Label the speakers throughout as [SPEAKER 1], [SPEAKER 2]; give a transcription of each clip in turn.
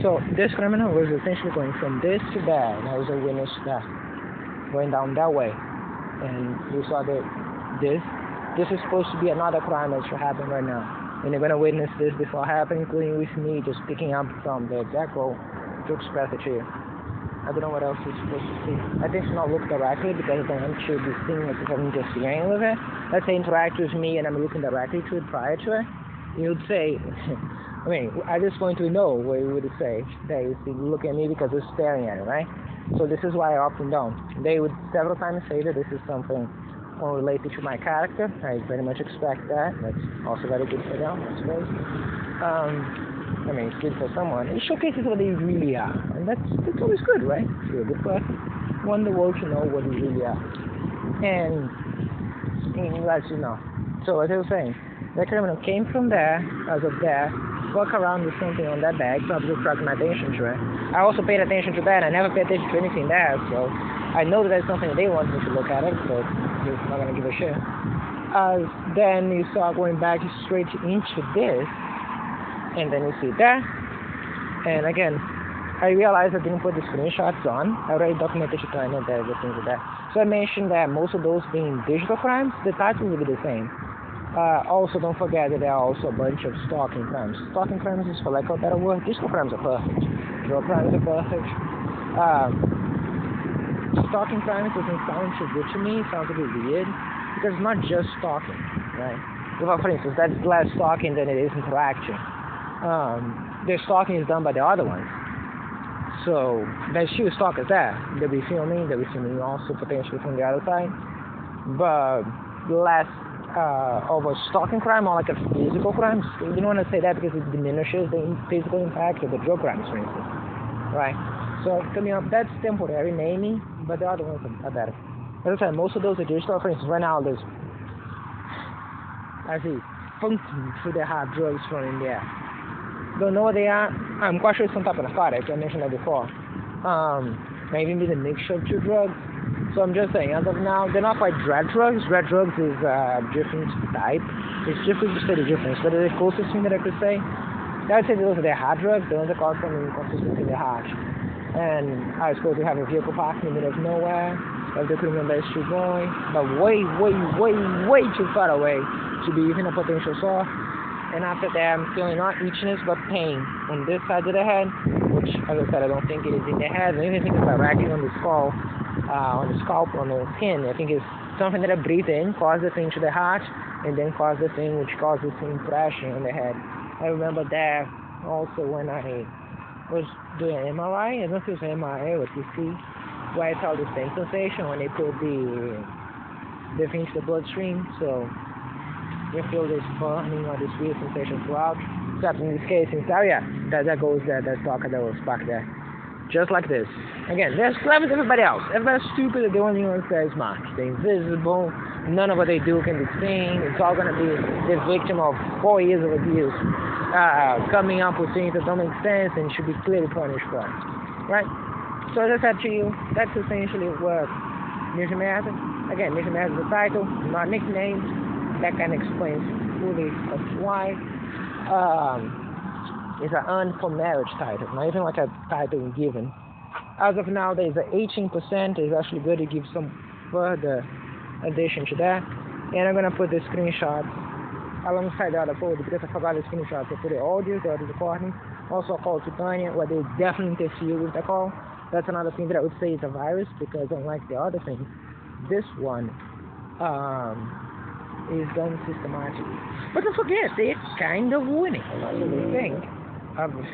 [SPEAKER 1] So this criminal was essentially going from this to that, and I was a witness to that, going down that way. And we saw that this is supposed to be another crime that should happen right now. And you're going to witness this before happening, including with me just picking up from the exact road to express it to you. I don't know what else you're supposed to see. I think to not look directly because I don't want you to be seeing it if I'm interfering with it. Let's say interact with me and I'm looking directly to it prior to it. You would say, I mean, at this point we know what you would say. That is, you look at me because you're staring at it, right? So this is why I up and down. They would several times say that this is something more related to my character. I very much expect that. That's also very good for them, I suppose. I mean, it's good for someone. It showcases what they really are. And that's always good, right? If you're a good person, you want the world to know what you really are. And lets you know. So as I was saying, the criminal came from there, as of there, walk around with something on that bag, so I was attracting my attention to it. I also paid attention to that. I never paid attention to anything there, so I know that there's something they want me to look at it, but I'm not going to give a shit. Then you start going back straight into this, and then you see that. And again, I realized I didn't put the screenshots on. I already documented to Tanya that everything with that. So I mentioned that most of those being digital crimes, the title will be the same. Also, don't forget that there are also a bunch of stalking crimes. Stalking crimes is, for lack of a better word, digital crimes are perfect. Drug crimes are perfect. Stalking crimes doesn't sound too good to me. It sounds a bit weird because it's not just stalking, right? Well, for instance, that's less stalking than it is interaction. The stalking is done by the other ones. So there's still stalkers there. They'll be filming also potentially from the other side. But less of a stalking crime or like a physical crime. You don't want to say that because it diminishes the physical impact of the drug crimes, for instance. Right? So coming up, that's temporary naming, but the other ones are better. As I said, most of those are digital. For instance, right now there's funky through the hard drugs from India. Don't know what they are. I'm quite sure it's some type of narcotic. I mentioned that before. Maybe a mixture of two drugs. So I'm just saying, as of now, they're not quite dread drugs. Dread drugs is a different type. It's different to say the difference, but the closest thing that I could say, I'd say those are the hard drugs. The ones that cause some inconsistency in the heart. And I suppose we have a vehicle parked in the middle of nowhere. If the criminal is still going, but way too far away to be even a potential source. And after that, I'm feeling not itchiness but pain on this side of the head, which, as I said, I don't think it is in the head. I don't even think it's directly on the skull, on the scalp, on the skin. I think it's something that I breathe in, cause the thing to the heart, and then cause the thing which causes the impression on the head. I remember that also when I was doing an MRI. I don't know if it was an MRI or TC, where I felt the same sensation when they put the thing to the bloodstream. So you feel this burning or this weird sensation throughout. Except in this case, in Syria, that goes there, that stalker that was back there. Just like this. Again, they're as clever as everybody else. Everybody's stupid, they're the only ones that are smart. They're invisible, none of what they do can be seen. It's all going to be the victim of 4 years of abuse. Coming up with things that don't make sense and should be clearly punished for. Right? So as I said to you, that's essentially what Mission Marathon. Again, Mission Marathon is the title, not nicknamed. That kind of explains fully of why. It's an earned for marriage title, not even like a title given. As of now, there's an 18%. It's actually good to give some further addition to that. And I'm going to put the screenshots alongside the other folder because I forgot the screenshots. I put the audio recording. Also a call to Tanya where they definitely interfere with the call. That's another thing that I would say is a virus because unlike the other things, this one is done systematically. But don't forget, they're kind of winning. That's what they think.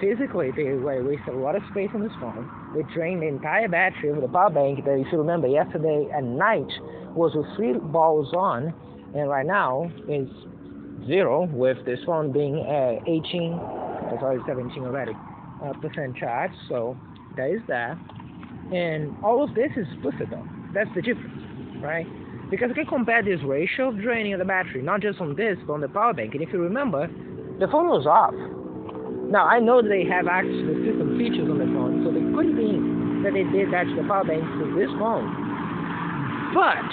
[SPEAKER 1] Physically, they wasted a lot of space on this phone. They drained the entire battery of the power bank that, if you remember, yesterday at night was with 3 balls on, and right now is 0 with this phone being 17 already percent charge. So there is that. And all of this is split though. That's the difference, right? Because you can compare this ratio of draining of the battery, not just on this, but on the power bank. And if you remember, the phone was off. Now, I know that they have access to the system features on the phone, so it could be that they did that to the power bank to this phone. But,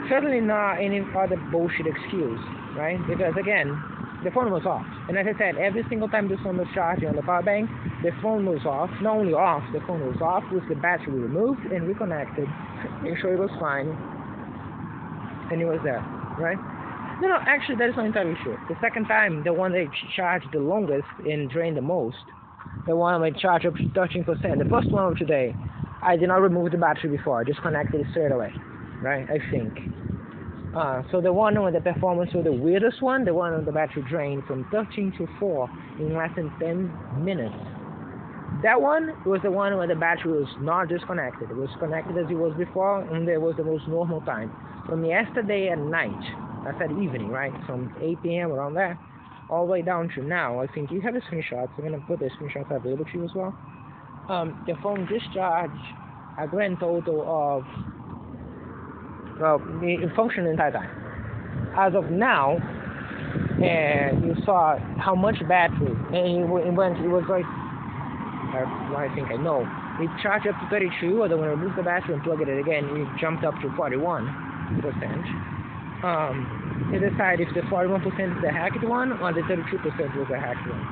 [SPEAKER 1] certainly not any other bullshit excuse, right? Because again, the phone was off. And as I said, every single time the phone was charging on the power bank, the phone was off. Not only off, the phone was off with the battery removed and reconnected. Make sure it was fine. And it was there, right? No, actually, that is not entirely true. The second time, the one that charged the longest and drained the most, the one that charged up to 13%, the first one of today, I did not remove the battery before. I just connected it straight away, right? I think. So the one where the performance was the weirdest one, the one where the battery drained from 13 to 4 in less than 10 minutes. That one was the one where the battery was not disconnected. It was connected as it was before, and there was the most normal time. From yesterday at night, I said evening, right? From 8 p.m. around there, all the way down to now. I think you have the screenshots. I'm going to put the screenshots available to you as well. The phone discharged a grand total of, well, it functioned the entire time. As of now, you saw how much battery, and it was like, I think I know, it charged up to 32, and then when I removed the battery and plugged it again, it jumped up to 41%. You decide if the 41% is the hacked one, or the 32% was the hacked one.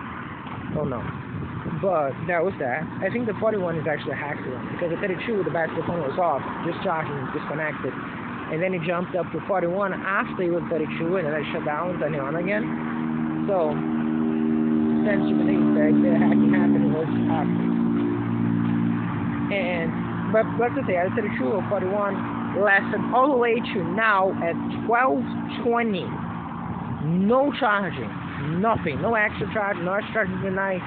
[SPEAKER 1] Oh no. But that was that. I think the 41 is actually a hacked one, because the 32, the battery phone was off, discharging, disconnected. And then it jumped up to 41 after it was 32, and then I shut down, turn it on again. So, since you believe that the hacking happened, it was happening. But let's just say, at 32 or 41, lasted all the way to now at 12:20. No charging, nothing, no extra charge, no extra charging the night,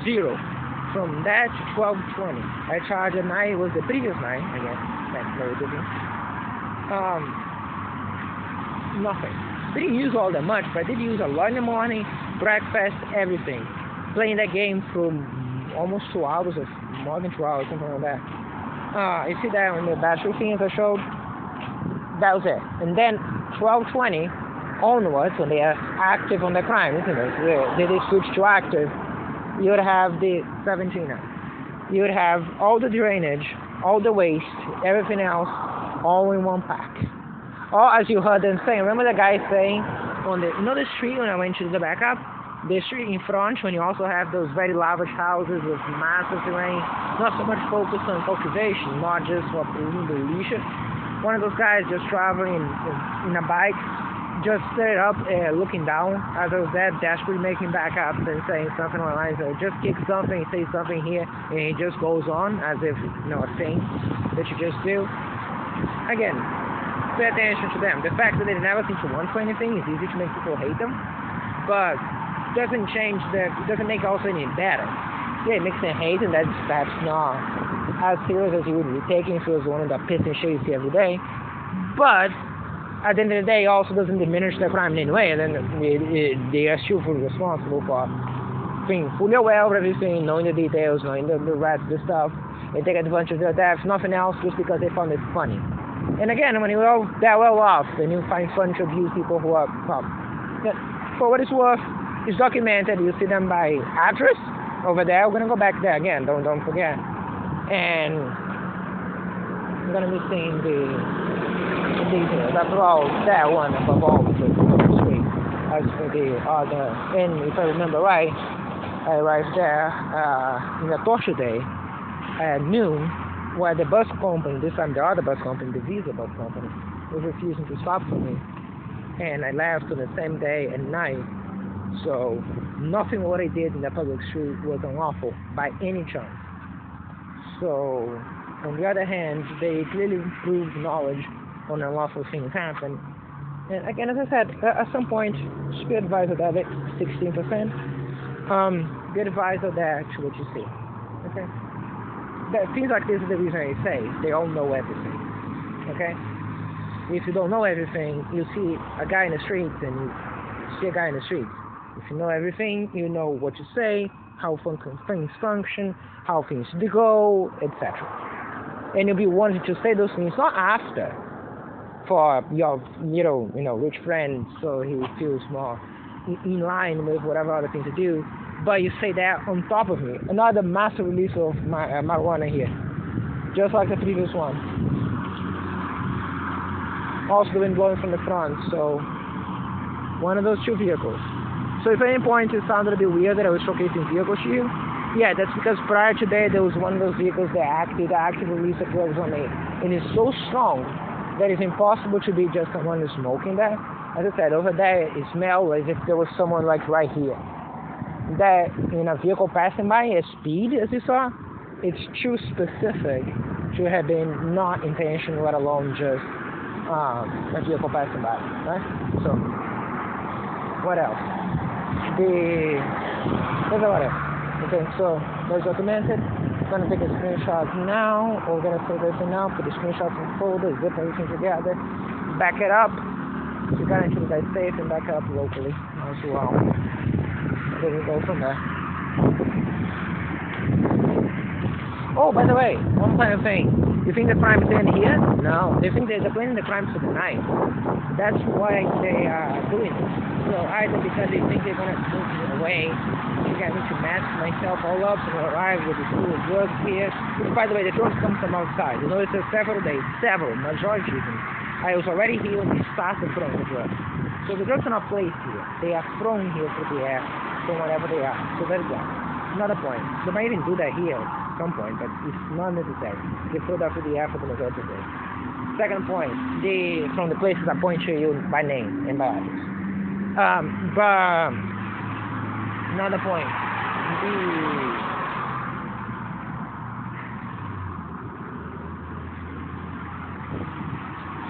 [SPEAKER 1] zero. From that to 12:20. I charged at night, it was the previous night, I guess, that's very different. Nothing. Didn't use all that much, but I did use a lot in the morning, breakfast, everything. Playing that game for almost 2 hours, or more than 2 hours, something like that. You see that on the battery things I showed? That was it. And then 12:20 onwards, when they are active on the crime, isn't it? They switch to active. You would have the 17er. You would have all the drainage, all the waste, everything else, all in one pack. Or as you heard them saying, remember the guy saying on the, the street when I went to the backup? The street in front, when you also have those very lavish houses with massive terrain, not so much focused on cultivation, not just for the leisure. One of those guys just traveling in a bike, just straight up looking down as I was there, desperately making backups and saying something on the lines of just kick something, say something here, and he just goes on as if, a thing that you just do. Again, pay attention to them. The fact that they never seem to want for anything is easy to make people hate them, but doesn't change it doesn't make it also any better. Yeah, it makes them hate, and that's not as serious as you would be taking if it was one of the pissing shit you see every day. But at the end of the day, it also doesn't diminish the crime in any way, and then they are still fully responsible for being fully aware of everything, knowing the details, knowing the rest of the stuff. They take advantage of that, if nothing else, just because they found it funny. And again, when you're all that well off, then you find fun to abuse people who are, for what it's worth, it's documented. You see them by address over there. We're going to go back there again, don't forget. And I'm going to be seeing the details. After all, that one above all was the street. As for the other, and if I remember right, I arrived there in a torture day at noon, where the bus company, this time the other bus company, the Visa bus company, was refusing to stop for me. And I left on the same day at night. So nothing what I did in the public street was unlawful by any chance. So on the other hand, they clearly proved knowledge on unlawful things happen. And again, as I said, at some point, just be advised of that 16%. Be advised of that to what you see. Okay? Things like this is the reason I say they all know everything. Okay? If you don't know everything, you see a guy in the streets and you see a guy in the streets. If you know everything, you know what to say, how things function, how things go, etc. And you'll be wanting to say those things not after for your rich friend, so he feels more in line with whatever other things to do, but you say that on top of me. Another massive release of marijuana here, just like the previous one. Also the wind blowing from the front, so one of those two vehicles. So if at any point it sounded a bit weird that I was showcasing vehicles to you, yeah, that's because prior to that there was one of those vehicles that actively released the drugs on it, and it's so strong that it's impossible to be just someone who's smoking that. As I said, over there it smelled as if there was someone like right here. That in a vehicle passing by at speed, as you saw, it's too specific to have been not intentional, let alone just a vehicle passing by, right? So, what else? What else? Okay, so that's documented. I'm gonna take a screenshot now, or we're gonna save this now, put the screenshots in folder, zip everything together, back it up. So guarantee you guys safe and back it up locally as well. Then we go from there. Oh, by the way, one final thing. You think the crimes end here? No. They think they're planning the crimes for the night. That's why they are doing this. So either because they think they're gonna move me away to get me to mask myself all up and arrive with the full of drugs here. Which, by the way, the drugs come from outside. You notice there's several days, majority of them. I was already here when they started throwing the drugs. So the drugs are not placed here. They are thrown here through the air from wherever they are. So there you go. Another point. They might even do that here at some point, but it's not necessary. They throw that through the air for the majority of the day. Second point, from the places I point to you by name and by address. But another point.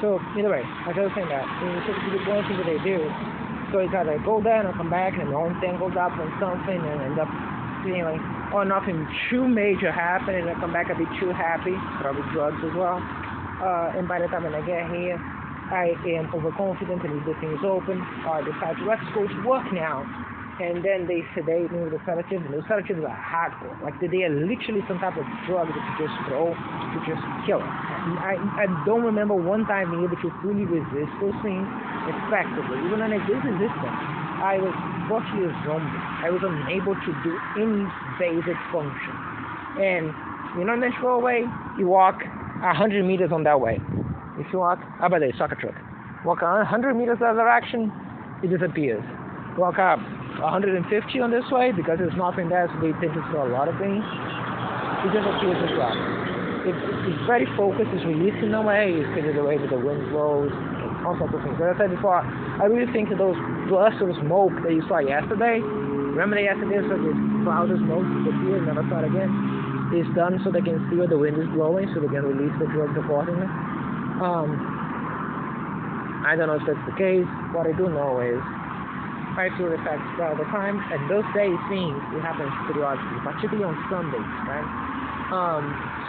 [SPEAKER 1] So either way, like I was saying that, the one thing that they do, so it's either go there and come back and the whole thing goes up on something and end up feeling, or nothing too major happened and I come back a bit too happy, probably drugs as well. And by the time when I get here, I am overconfident and leave the things open, or decide to let's go to work now. And then they sedate me with the sedatives, and the sedatives are hardcore. Like they are literally some type of drug that you just throw to just kill it. I don't remember one time being able to fully resist those things effectively. Even when I did resist them, I was virtually a zombie. I was unable to do any basic function. And you know, in the natural way, you walk 100 meters on that way. If you walk, by the way, soccer truck. Walk 100 meters that direction, it disappears. Walk up 150 on this way because there's nothing there, so they tend to throw a lot of things. It just appears as well. It's very focused, it's releasing in a way, it's kind of the way that the wind blows, and all sorts of things. As I said before, I really think that those bursts of smoke that you saw yesterday, remember that yesterday so this cloud of smoke disappeared, never saw it again? It's done so they can see where the wind is blowing, so they can release the drugs accordingly. I don't know if that's the case. What I do know is I feel the effects all the time, and those days things it happens periodically, particularly on Sundays, right?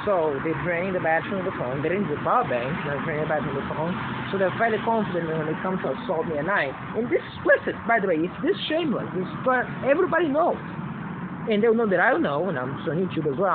[SPEAKER 1] So they drain the battery of the phone, they didn't do power bank, they drain the battery of the phone, so they're fairly confident that when they come to assault me at night. And this is explicit, by the way, it's this shameless, but everybody knows. And they'll know that I know, and I'm on YouTube as well.